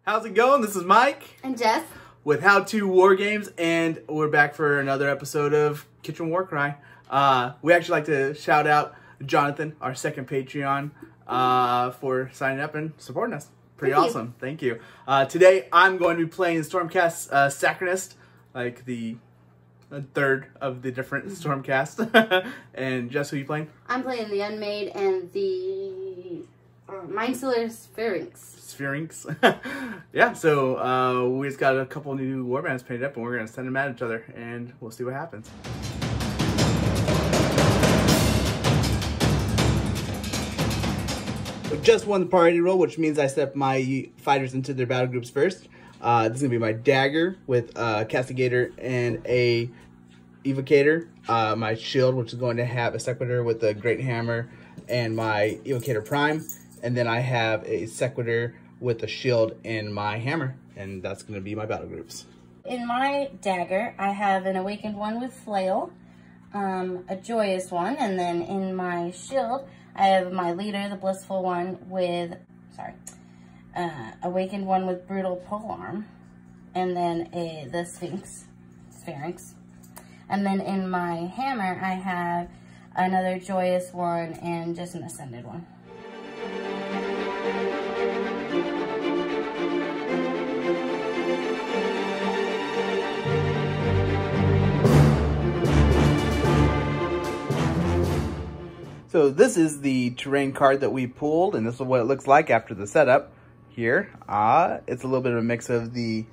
How's it going? This is Mike. And Jess. With How To War Games, and we're back for another episode of Kitchen WARCRY. We actually like to shout out Jonathan, our second Patreon, for signing up and supporting us. Pretty awesome. Thank you. Today I'm going to be playing Stormcast Sacrosanct, like the third of the different Stormcast. And Jess, who are you playing? I'm playing the Unmade and the Mindstealer Sphiranx. Yeah, so we just got a couple new warbands painted up, and we're going to send them at each other, and we'll see what happens. So just won the priority roll, which means I set my fighters into their battle groups first. This is going to be my dagger with Castigator and a Evocator. My shield, which is going to have a Sequitor with a Great Hammer and my Evocator Prime. And then I have a Sequitor with a shield and my hammer. And that's going to be my battle groups. In my dagger, I have an Awakened One with Flail, a Joyous One, and then in my shield, I have my leader, the Blissful One with, Awakened One with Brutal Polearm, and then the Sphiranx. And then in my hammer, I have another Joyous One and just an Ascended One. So this is the terrain card that we pulled, and this is what it looks like after the setup here. It's a little bit of a mix of the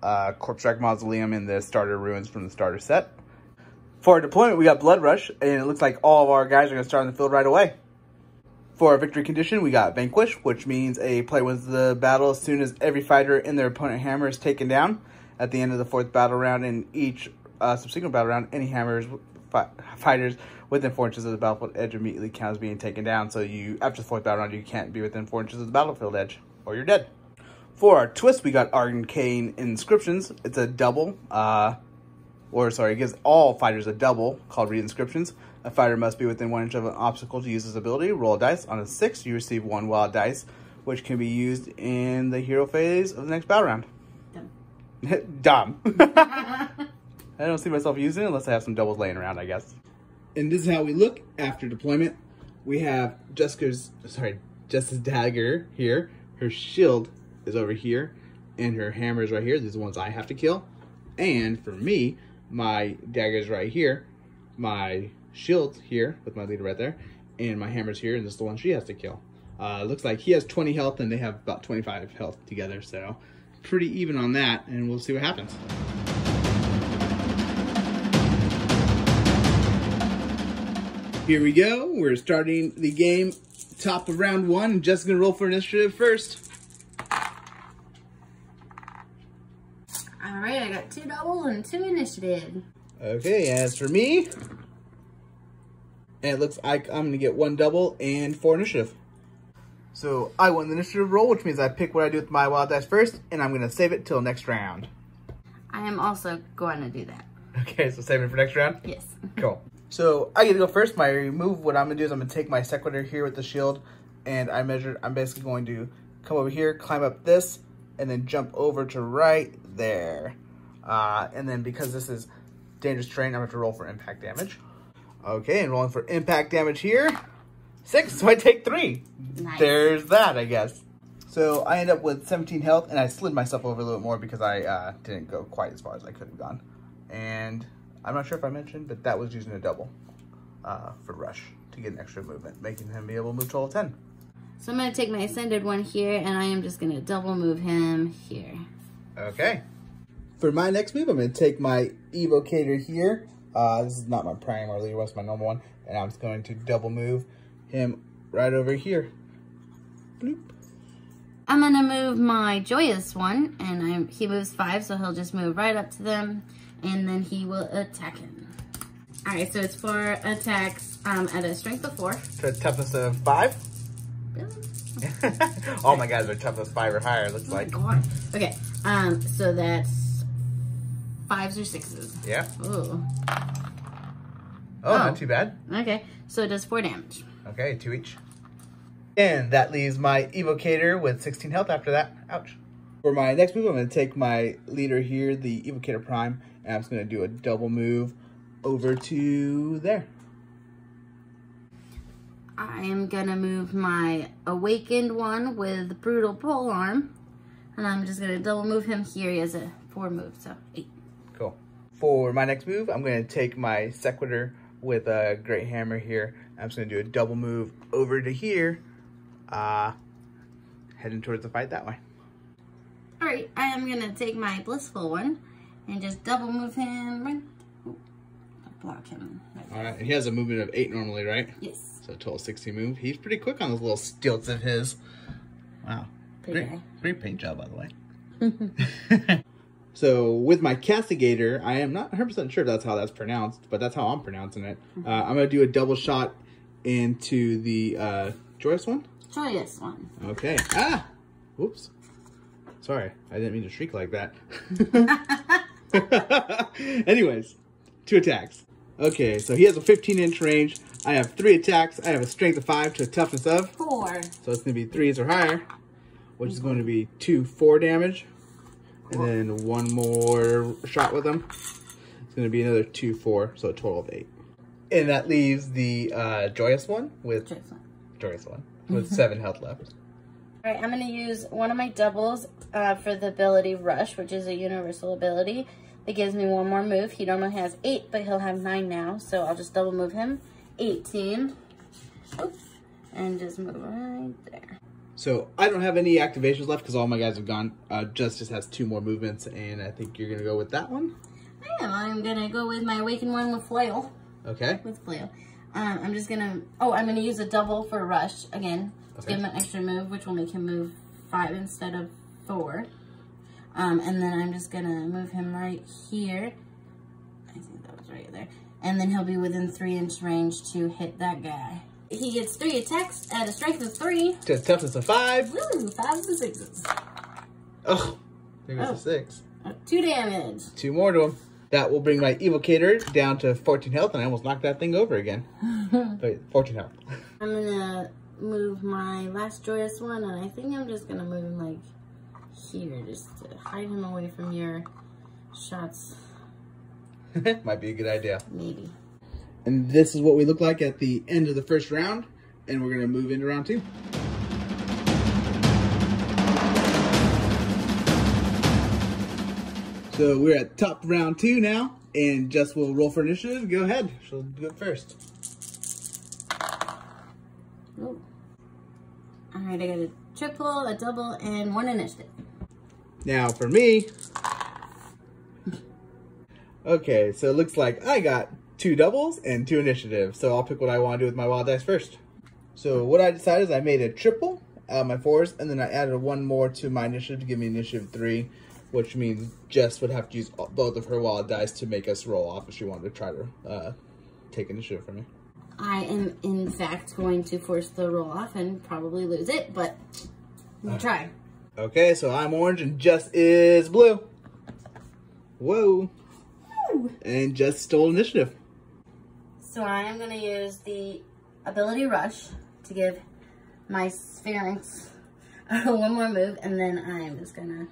Corpse Strike Mausoleum and the starter ruins from the starter set. For our deployment, we got Blood Rush, and it looks like all of our guys are going to start on the field right away. For our victory condition, we got Vanquish, which means a player wins the battle as soon as every fighter in their opponent hammer is taken down. At the end of the fourth battle round, in each subsequent battle round, any hammers fighters within 4 inches of the battlefield edge immediately counts as being taken down. So after the fourth battle round, you can't be within 4 inches of the battlefield edge, or you're dead. For our twist, we got Arcane Inscriptions. It's a double, it gives all fighters a double called Re-Inscriptions. A fighter must be within 1 inch of an obstacle to use this ability. Roll a dice. On a 6, you receive 1 wild dice, which can be used in the hero phase of the next battle round. Dumb. I don't see myself using it unless I have some doubles laying around, I guess. And this is how we look after deployment. We have Jessica's dagger here. Her shield is over here, and her hammer is right here. These are the ones I have to kill. And for me, my dagger is right here. My shield's here with my leader right there, and my hammer's here, and this is the one she has to kill. Looks like he has 20 health, and they have about 25 health together, so pretty even on that, and we'll see what happens. Here we go. We're starting the game top of round 1. Just gonna roll for initiative first. Alright, I got 2 doubles and 2 initiative. Okay, as for me, and it looks like I'm gonna get 1 double and 4 initiative. So I won the initiative roll, which means I pick what I do with my wild dice first, and I'm gonna save it till next round. I am also going to do that. Okay, so save it for next round? Yes. Cool. So I get to go first. My move, what I'm gonna do is I'm gonna take my Sequitor here with the shield, and I'm basically going to come over here, climb up this, and then jump over to right there. And then because this is dangerous terrain, I'm gonna have to roll for impact damage. Okay, and rolling for impact damage here. 6, so I take 3. Nice. There's that, I guess. So I end up with 17 health, and I slid myself over a little more because I didn't go quite as far as I could have gone. And I'm not sure if I mentioned, but that was using a double for Rush to get an extra movement, making him be able to move total 10. So I'm going to take my Ascended One here, and I am just going to double move him here. Okay. For my next move, I'm going to take my Evocator here. This is not my prime or leader, it's my normal one. And I'm just going to double move him right over here. Bloop. I'm going to move my Joyous One, and he moves 5, so he'll just move right up to them, and then he will attack him. Alright, so it's 4 attacks at a strength of 4. For a toughness of 5? Really? All my guys are toughness 5 or higher, looks like. God. Okay, so that's 5s or 6s. Yeah. Ooh. Oh, not too bad. Okay, so it does 4 damage. Okay, 2 each. And that leaves my Evocator with 16 health after that. Ouch. For my next move, I'm going to take my leader here, the Evocator Prime, and I'm just going to do a double move over to there. I am going to move my Awakened One with Brutal Polearm, and I'm just going to double move him here. He has a 4 move, so 8. Cool. For my next move, I'm going to take my Sequitor with a Great Hammer here. I'm just going to do a double move over to here, heading towards the fight that way. Alright, I am going to take my Blissful One and just double move him right. Block him. Alright, and he has a movement of 8 normally, right? Yes. So total 60 move. He's pretty quick on those little stilts of his. Wow. Great paint job, by the way. So with my Castigator, I am not 100% sure if that's how that's pronounced, but that's how I'm pronouncing it. I'm going to do a double shot into the Joyous One? Joyous One. Okay. Ah! Whoops. Sorry, I didn't mean to shriek like that. Anyways, 2 attacks. Okay, so he has a 15-inch range. I have 3 attacks. I have a strength of 5 to a toughness of 4. So it's going to be 3s or higher, which is going to be 2 4 damage. And then 1 more shot with him. It's going to be another 2 4, so a total of 8. And that leaves the Joyous One with Joyous One with 7 health left. All right, I'm going to use one of my doubles for the ability Rush, which is a universal ability. It gives me 1 more move. He normally has 8, but he'll have 9 now, so I'll just double move him. 18. Oops. And just move right there. So I don't have any activations left because all my guys have gone. Justice has 2 more movements, and I think you're going to go with that one? I am. I'm going to go with my Awakened One with Flail. Okay. With Flail. I'm just going to... Oh, I'm going to use a double for Rush again. To give him an extra move, which will make him move 5 instead of 4. And then I'm just going to move him right here. I think that was right there. And then he'll be within 3-inch range to hit that guy. He gets 3 attacks at a strength of 3. To a toughness of 5. Woo, 5 to 6s. Oh, there goes a 6. 2 damage. 2 more to him. That will bring my Evocator down to 14 health, and I almost knocked that thing over again. Wait, 14 health. I'm going to move my last Joyous One, and I think I'm just going to move him, like, here, just to hide him away from your shots. Might be a good idea. Maybe. And this is what we look like at the end of the first round, and we're going to move into round 2. So we're at top round 2 now, and Jess will roll for initiative. Go ahead. She'll do it first. Ooh. Alright, I got a triple, a double, and 1 initiative. Now for me, okay, so it looks like I got 2 doubles and 2 initiative. So I'll pick what I want to do with my wild dice first. So what I decided is I made a triple out of my 4s, and then I added 1 more to my initiative to give me initiative 3, which means Jess would have to use both of her wild dice to make us roll off if she wanted to try to take initiative from me. I am, in fact, going to force the roll off and probably lose it, but we'll try. Okay, so I'm orange and Jess is blue. Whoa. Woo. And Jess stole initiative. So I am going to use the ability Rush to give my Sphiranx 1 more move, and then I'm just going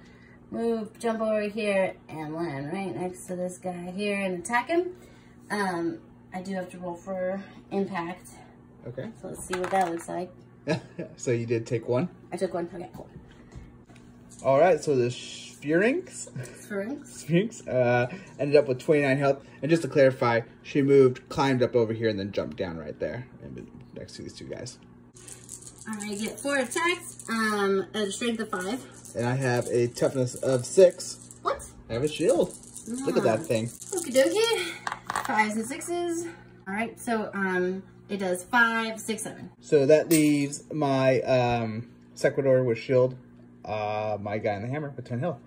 to jump over here and land right next to this guy here and attack him. I do have to roll for impact. Okay. So let's see what that looks like. So you did take 1? I took 1. Okay, cool. All right, so the Sphiranx ended up with 29 health. And just to clarify, she climbed up over here, and then jumped down right there next to these 2 guys. I get 4 attacks, at a strength of 5. And I have a toughness of 6. What? I have a shield. Look at that thing. Okie dokie. 5s and 6s. Alright, so it does 5, 6, 7. So that leaves my Sequitor with shield, my guy in the hammer with 10 health.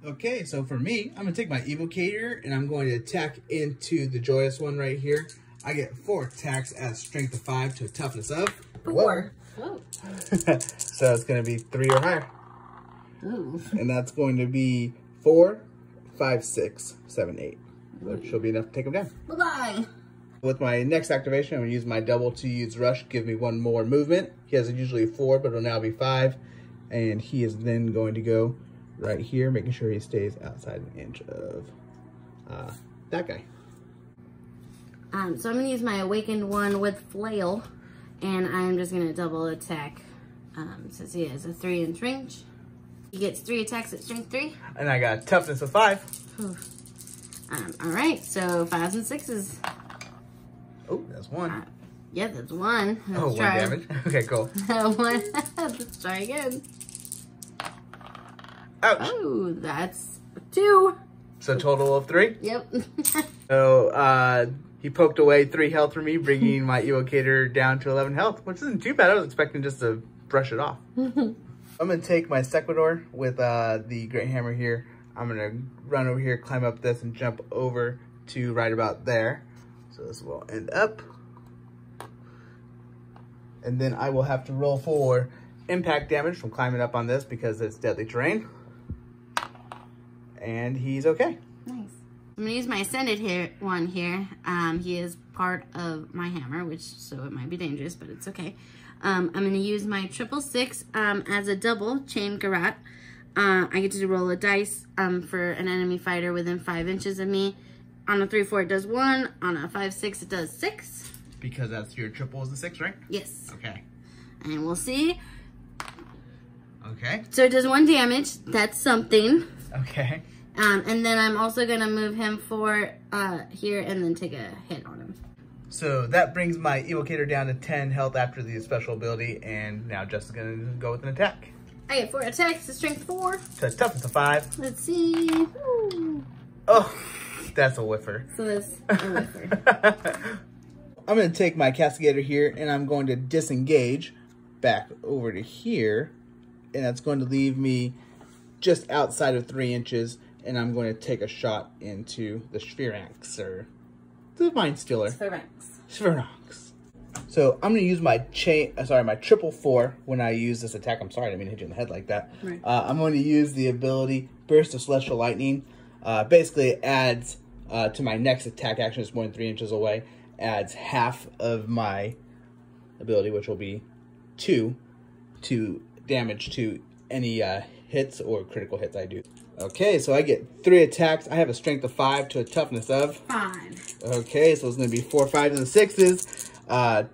Okay, so for me, I'm going to take my Evocator, and I'm going to attack into the Joyous One right here. I get 4 attacks at strength of 5 to a toughness of 4. Whoa. So it's going to be 3 or higher. Ooh. And that's going to be 4, 5, 6, 7, 8. Which will be enough to take him down. Bye-bye. With my next activation, I'm going to use my double to use Rush, give me one more movement. He has usually 4, but it'll now be 5. And he is then going to go right here, making sure he stays outside an inch of that guy. So I'm going to use my Awakened One with Flail, and I'm just going to double attack since he has a 3-inch range. He gets 3 attacks at strength 3. And I got toughness of 5. Alright, so 5s and 6s. Oh, that's 1. Yeah, that's 1. Let's 1 try. damage. Okay, cool. 1. Let's try again. Ouch. Oh, that's 2. So total of 3? Yep. So, he poked away 3 health from me, bringing my Evocator down to 11 health, which isn't too bad. I was expecting just to brush it off. I'm going to take my Sequitor with the Great Hammer here. I'm going to run over here, climb up this, and jump over to right about there. So this will end up. And then I will have to roll for impact damage from climbing up on this because it's deadly terrain. And he's okay. Nice. I'm gonna use my Ascended one here. He is part of my hammer, so it might be dangerous, but it's okay. I'm gonna use my 666 as a double chain garrote. I get to roll a dice for an enemy fighter within 5 inches of me. On a 3-4 it does 1. On a 5-6 it does 6. Because that's your triple is the 6, right? Yes. Okay. And we'll see. Okay. So it does 1 damage. That's something. Okay. And then I'm also gonna move him for here and then take a hit on him. So that brings my Evocator down to 10 health after the special ability, and now Jess is gonna go with an attack. I get 4 attacks to strength 4. To toughness of 5. Let's see. Ooh. Oh, that's a whiffer. So that's a whiffer. I'm going to take my Castigator here, and I'm going to disengage back over to here. And that's going to leave me just outside of 3 inches. And I'm going to take a shot into the Sphiranx, or the Mindstealer. Sphiranx. So I'm going to use my my 444 when I use this attack. I'm sorry, I didn't mean to hit you in the head like that. Right. I'm going to use the ability Burst of Celestial Lightning. Basically, it adds to my next attack action. It's more than 3 inches away. Adds half of my ability, which will be 2 to damage to any hits or critical hits I do. Okay, so I get 3 attacks. I have a strength of 5 to a toughness of 5. Okay, so it's going to be 4 5s and 6s.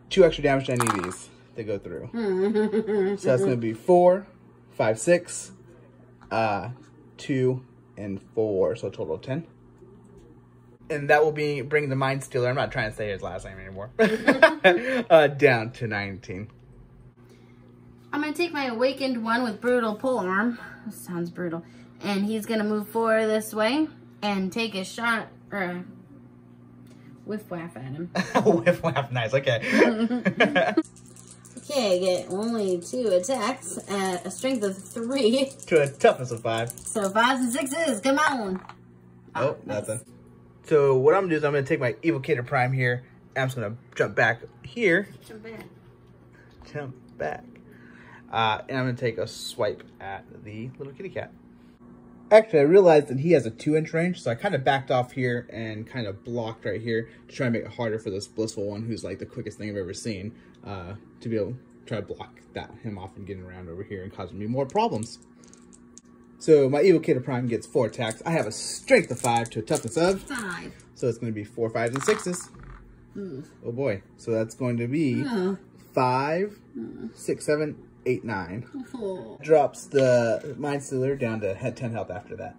2 extra damage to any of these that go through. So that's going to be 4, 5, 6, 2, and 4. So a total of 10. And that will bring the Mindstealer, I'm not trying to say his last name anymore, down to 19. I'm going to take my Awakened One with Brutal Polearm. This sounds brutal. And he's going to move forward this way and take a shot, or a whiff-waff at him. Whiff-waff, nice, okay. Okay, I get only 2 attacks at a strength of 3. To a toughness of 5. So 5s and 6s, come on. Oh, nice. nothing. So what I'm going to do is I'm going to take my Evocator Prime here, and I'm just going to jump back here. Jump back. Jump back. And I'm going to take a swipe at the little kitty cat. Actually, I realized that he has a 2-inch range, so I kind of backed off here and kind of blocked right here to try and make it harder for this Blissful One, who's like the quickest thing I've ever seen, to be able to try to block him off and getting around over here and causing me more problems. So my Evocator Prime gets 4 attacks. I have a strength of 5 to a toughness of 5. So it's going to be 4 5s and 6s. Oh boy. So that's going to be 5, 6, 7, 8, 9. Drops the Mindstealer down to 10 health after that.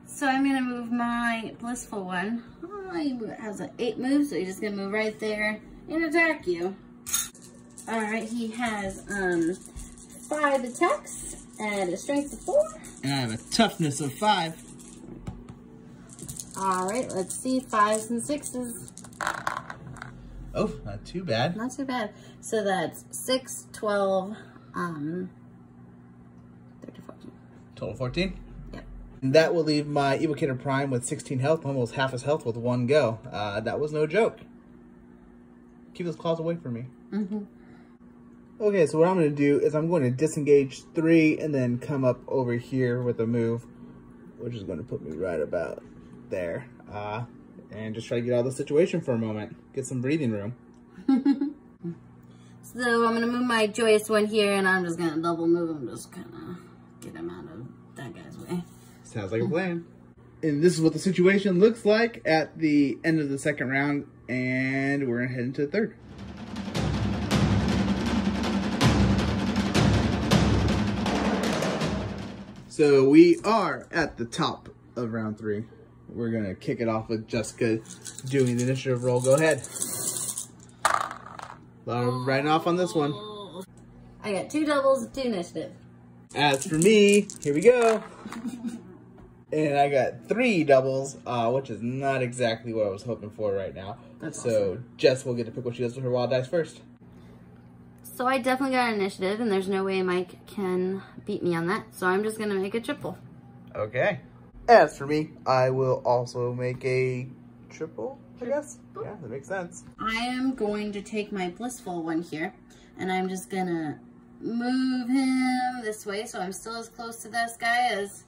So I'm going to move my Blissful One. Oh, he has an 8 moves, so he's just going to move right there and attack you. Alright, he has 5 attacks and a strength of 4. And I have a toughness of 5. Alright, let's see. 5s and 6s. Oh, not too bad. Not too bad. So that's 6, 12, 13, 14. Total 14? Yep. And that will leave my Evocator Prime with 16 health, almost half his health with 1 go. That was no joke. Keep those claws away from me. Okay, so what I'm going to do is I'm going to disengage 3 and then come up over here with a move, which is going to put me right about there. and just try to get out of the situation for a moment. Get some breathing room. So I'm going to move my Joyous One here, and I'm just going to double move him, just kind of get him out of that guy's way. Sounds like a plan. And this is what the situation looks like at the end of the second round, and we're going to head into the third. So we are at the top of round 3. We're going to kick it off with Jessica doing the initiative roll. Go ahead. A lot of writing off on this one. I got 2 doubles, 2 initiative. As for me, here we go. And I got 3 doubles, which is not exactly what I was hoping for right now. That's so awesome. Jess will get to pick what she does with her wild dice first. So I definitely got an initiative, and there's no way Mike can beat me on that. So I'm just going to make a triple. Okay. As for me, I will also make a triple, I guess. Yeah, that makes sense. I am going to take my Blissful One here, and I'm just going to move him this way, so I'm still as close to this guy as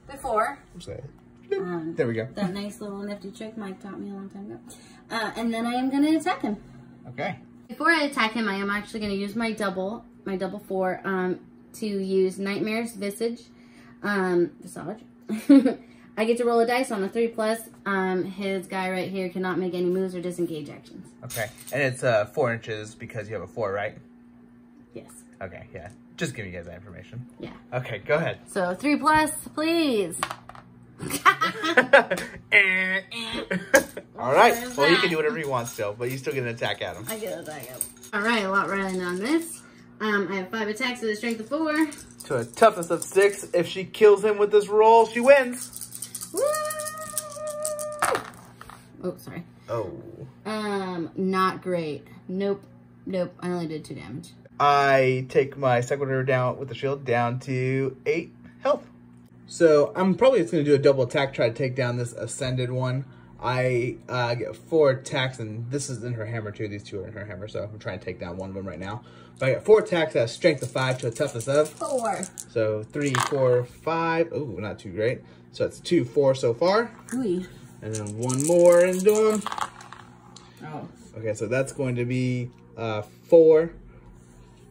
before. There we go. That nice little nifty trick Mike taught me a long time ago. And then I am going to attack him. Okay. Before I attack him, I am actually going to use my double 4, to use Nightmare's Visage. Visage. I get to roll a dice on a 3+. His guy right here cannot make any moves or disengage actions. Okay. And it's 4 inches because you have a 4, right? Yes. Okay, yeah. Just giving you guys that information. Yeah. Okay, go ahead. So 3+, please. Alright, well, he can do whatever he wants still, but you still get an attack at him. I get an attack at him. Alright, a lot riding on this. I have 5 attacks with a strength of 4. To a toughness of 6. If she kills him with this roll, she wins. Woo! Oh, sorry. Oh. Not great. Nope. I only did 2 damage. I take my Sequitor down with the shield down to 8 health. So I'm probably just going to do a double attack, try to take down this Ascended one. I get 4 attacks, and this is in her hammer too. These 2 are in her hammer, so I'm trying to take down one of them right now. But I got 4 attacks at a strength of 5 to a toughness of 4. So 3, 4, 5. Ooh, not too great. So that's 2, 4 so far. Ooh. And then 1 more into him. Oh. Okay, so that's going to be 4,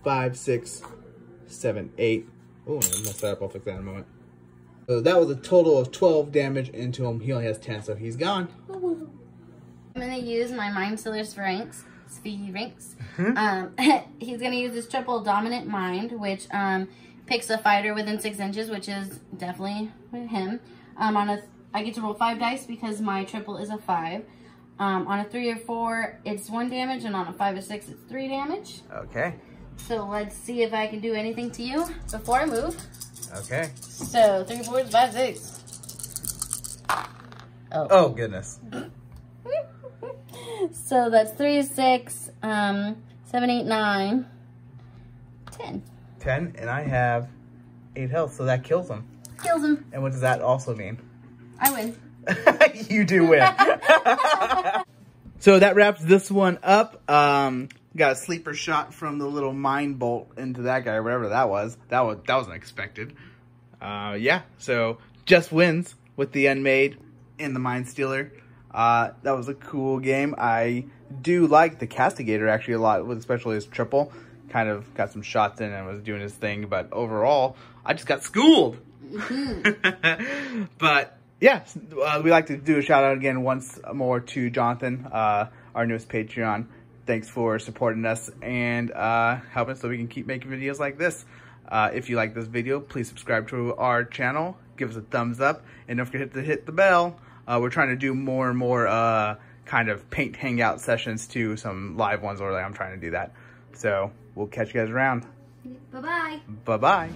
5, 6, 7, 8. Oh, I messed that up. I'll fix that in a moment. So that was a total of 12 damage into him. He only has 10, so he's gone. I'm going to use my Mindstealer Sphiranx. He's going to use his triple Dominant Mind, which picks a fighter within 6 inches, which is definitely him. I get to roll 5 dice because my triple is a 5. On a 3 or 4, it's 1 damage, and on a 5 or 6, it's 3 damage. Okay. So let's see if I can do anything to you before I move. Okay. So 3, 4, 5, 6. Oh goodness. So that's 3, 6, 7, 8, 9, 10. 10, and I have 8 health, so that kills him. Kills him. And what does that also mean? I win. You do win. So that wraps this one up. Got a sleeper shot from the little mind bolt into that guy, or whatever that was. That was unexpected. Yeah, so Jess wins with the Unmade and the Mindstealer. That was a cool game. I do like the Castigator actually a lot, especially his triple. Kind of got some shots in and was doing his thing, but overall, I just got schooled. But yeah, we like to do a shout out again once more to Jonathan, our newest Patreon. Thanks for supporting us and helping us so we can keep making videos like this. If you like this video, please subscribe to our channel, give us a thumbs up, and don't forget to hit the bell. We're trying to do more and more kind of paint hangout sessions too, some live ones, or I'm trying to do that. So we'll catch you guys around. Bye-bye. Bye-bye.